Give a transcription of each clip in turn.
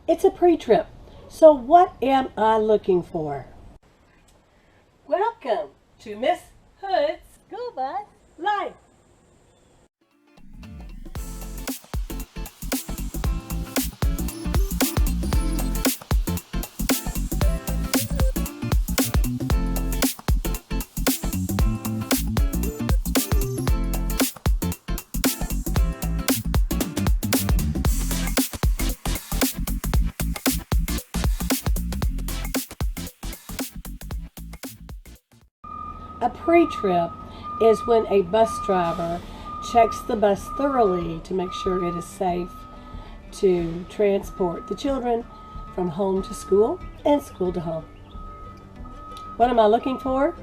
It's a pre-trip. So what am I looking for? Welcome to Miss Hood's School Bus Life. A pre-trip is when a bus driver checks the bus thoroughly to make sure it is safe to transport the children from home to school and school to home. What am I looking for?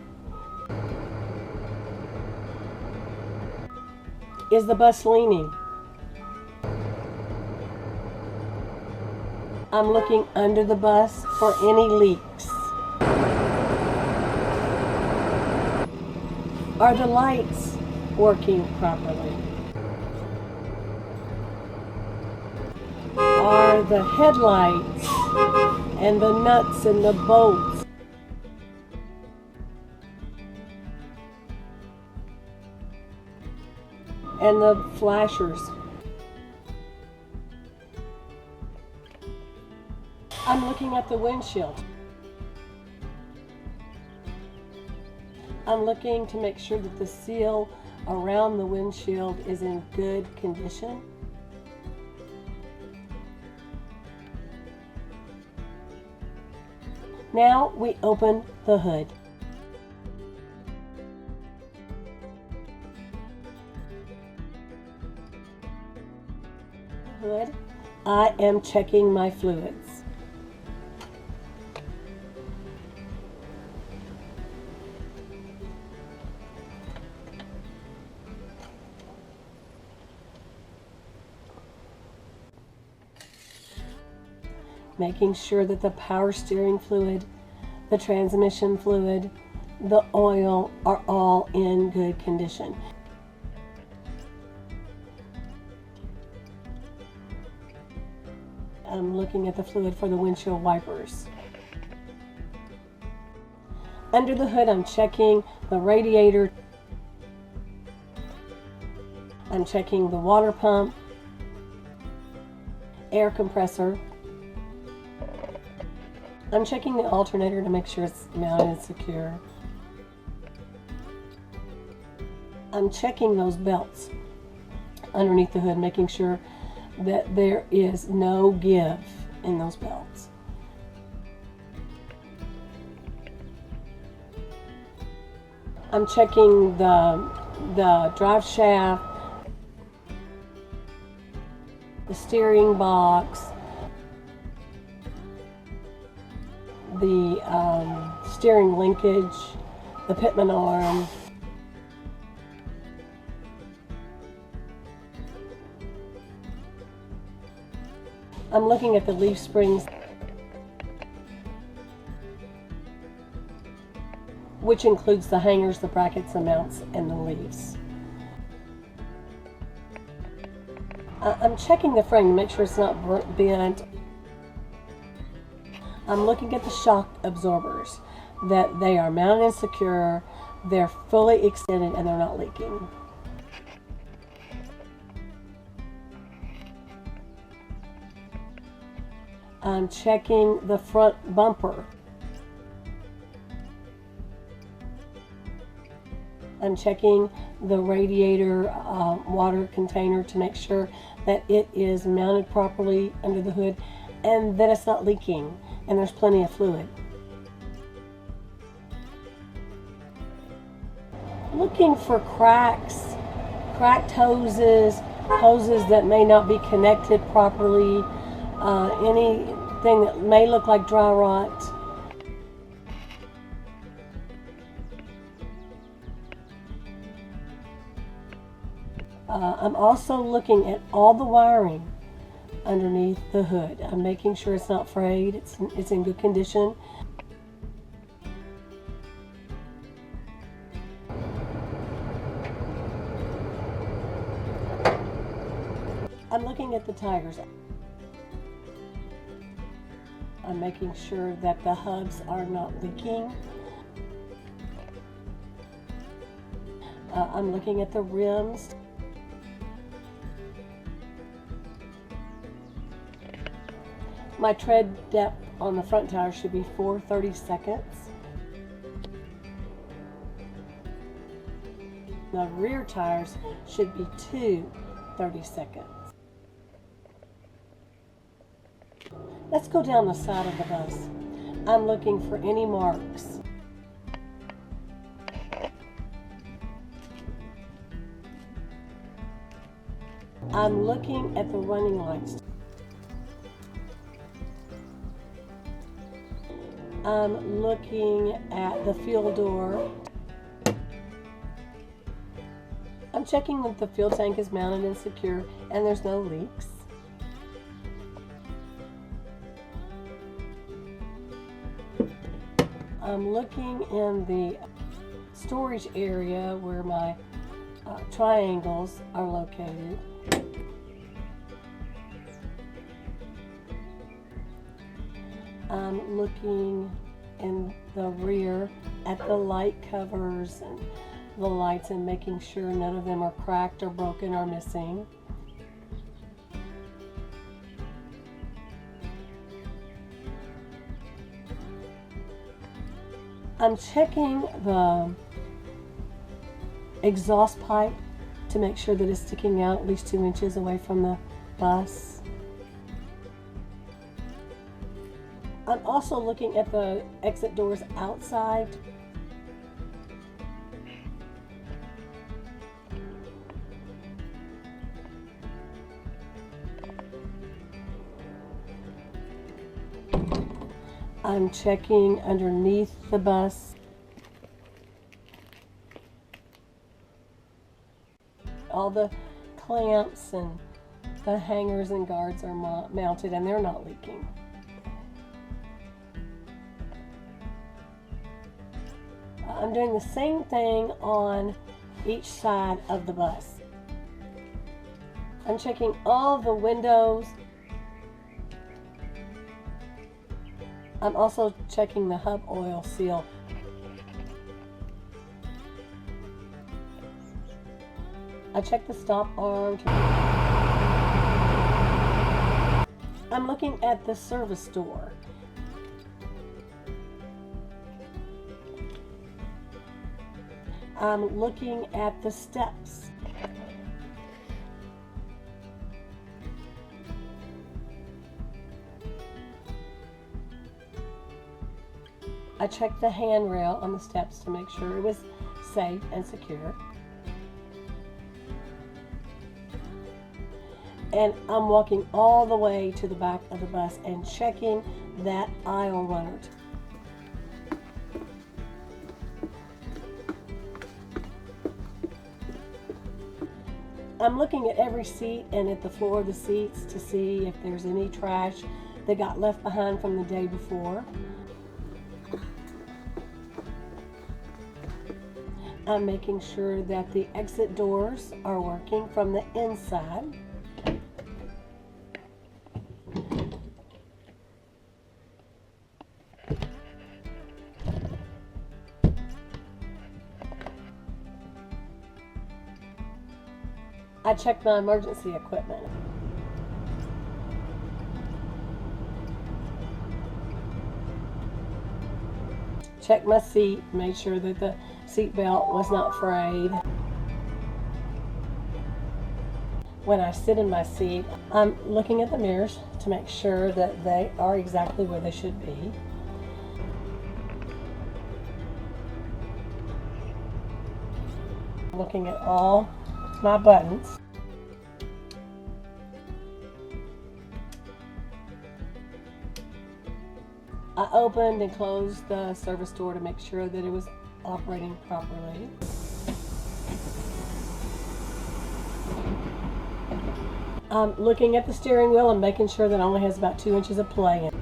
Is the bus leaning? I'm looking under the bus for any leaks. Are the lights working properly? Are the headlights and the nuts and the bolts and the flashers? I'm looking at the windshield. I'm looking to make sure that the seal around the windshield is in good condition. Now we open the hood. I am checking my fluids. Making sure that the power steering fluid, the transmission fluid, the oil are all in good condition. I'm looking at the fluid for the windshield wipers. Under the hood, I'm checking the radiator. I'm checking the water pump, air compressor. I'm checking the alternator to make sure it's mounted and secure. I'm checking those belts underneath the hood, making sure that there is no give in those belts. I'm checking the drive shaft, the steering box, the steering linkage, the pitman arm. I'm looking at the leaf springs, which includes the hangers, the brackets, the mounts, and the leaves. I'm checking the frame to make sure it's not bent. I'm looking at the shock absorbers, that they are mounted and secure, they're fully extended, and they're not leaking. I'm checking the front bumper. I'm checking the radiator water container to make sure that it is mounted properly under the hood and that it's not leaking and there's plenty of fluid. Looking for cracks, cracked hoses, hoses that may not be connected properly, anything that may look like dry rot. I'm also looking at all the wiring underneath the hood. I'm making sure it's not frayed, it's in good condition. I'm looking at the tires. I'm making sure that the hubs are not leaking. I'm looking at the rims. My tread depth on the front tire should be 4/32. The rear tires should be 2/32. Let's go down the side of the bus. I'm looking for any marks. I'm looking at the running lights. I'm looking at the fuel door. I'm checking that the fuel tank is mounted and secure and there's no leaks. I'm looking in the storage area where my triangles are located. I'm looking in the rear at the light covers and the lights and making sure none of them are cracked or broken or missing. I'm checking the exhaust pipe to make sure that it's sticking out at least 2 inches away from the bus. I'm also looking at the exit doors outside. I'm checking underneath the bus. All the clamps and the hangers and guards are mounted and they're not leaking. I'm doing the same thing on each side of the bus. I'm checking all the windows. I'm also checking the hub oil seal. I check the stop arm. I'm looking at the service door. I'm looking at the steps. I checked the handrail on the steps to make sure it was safe and secure. And I'm walking all the way to the back of the bus and checking that aisle runner. I'm looking at every seat and at the floor of the seats to see if there's any trash that got left behind from the day before. I'm making sure that the exit doors are working from the inside. I checked my emergency equipment. Checked my seat, made sure that the seat belt was not frayed. When I sit in my seat, I'm looking at the mirrors to make sure that they are exactly where they should be. Looking at all my buttons. I opened and closed the service door to make sure that it was operating properly. I'm looking at the steering wheel and making sure that it only has about 2 inches of play in it.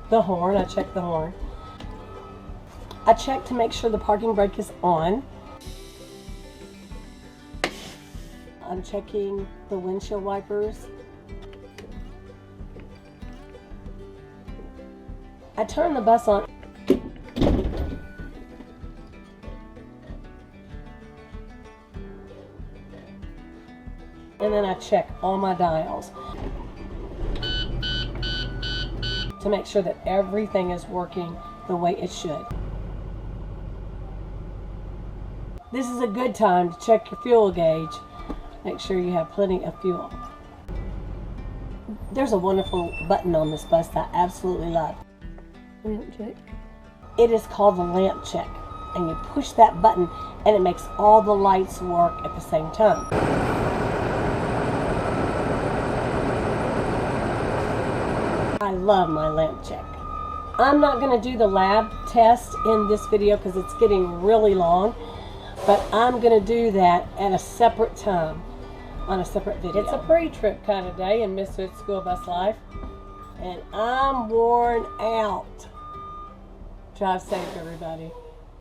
The horn, I checked the horn. I checked to make sure the parking brake is on. I'm checking the windshield wipers. I turn the bus on. And then I check all my dials to make sure that everything is working the way it should. This is a good time to check your fuel gauge. Make sure you have plenty of fuel. There's a wonderful button on this bus that I absolutely love. Lamp check. It is called the lamp check. And you push that button and it makes all the lights work at the same time. I love my lamp check. I'm not going to do the lab test in this video because it's getting really long, but I'm going to do that at a separate time on a separate video. It's a pre-trip kind of day in Misfit School Bus Life, and I'm worn out. Drive safe, everybody.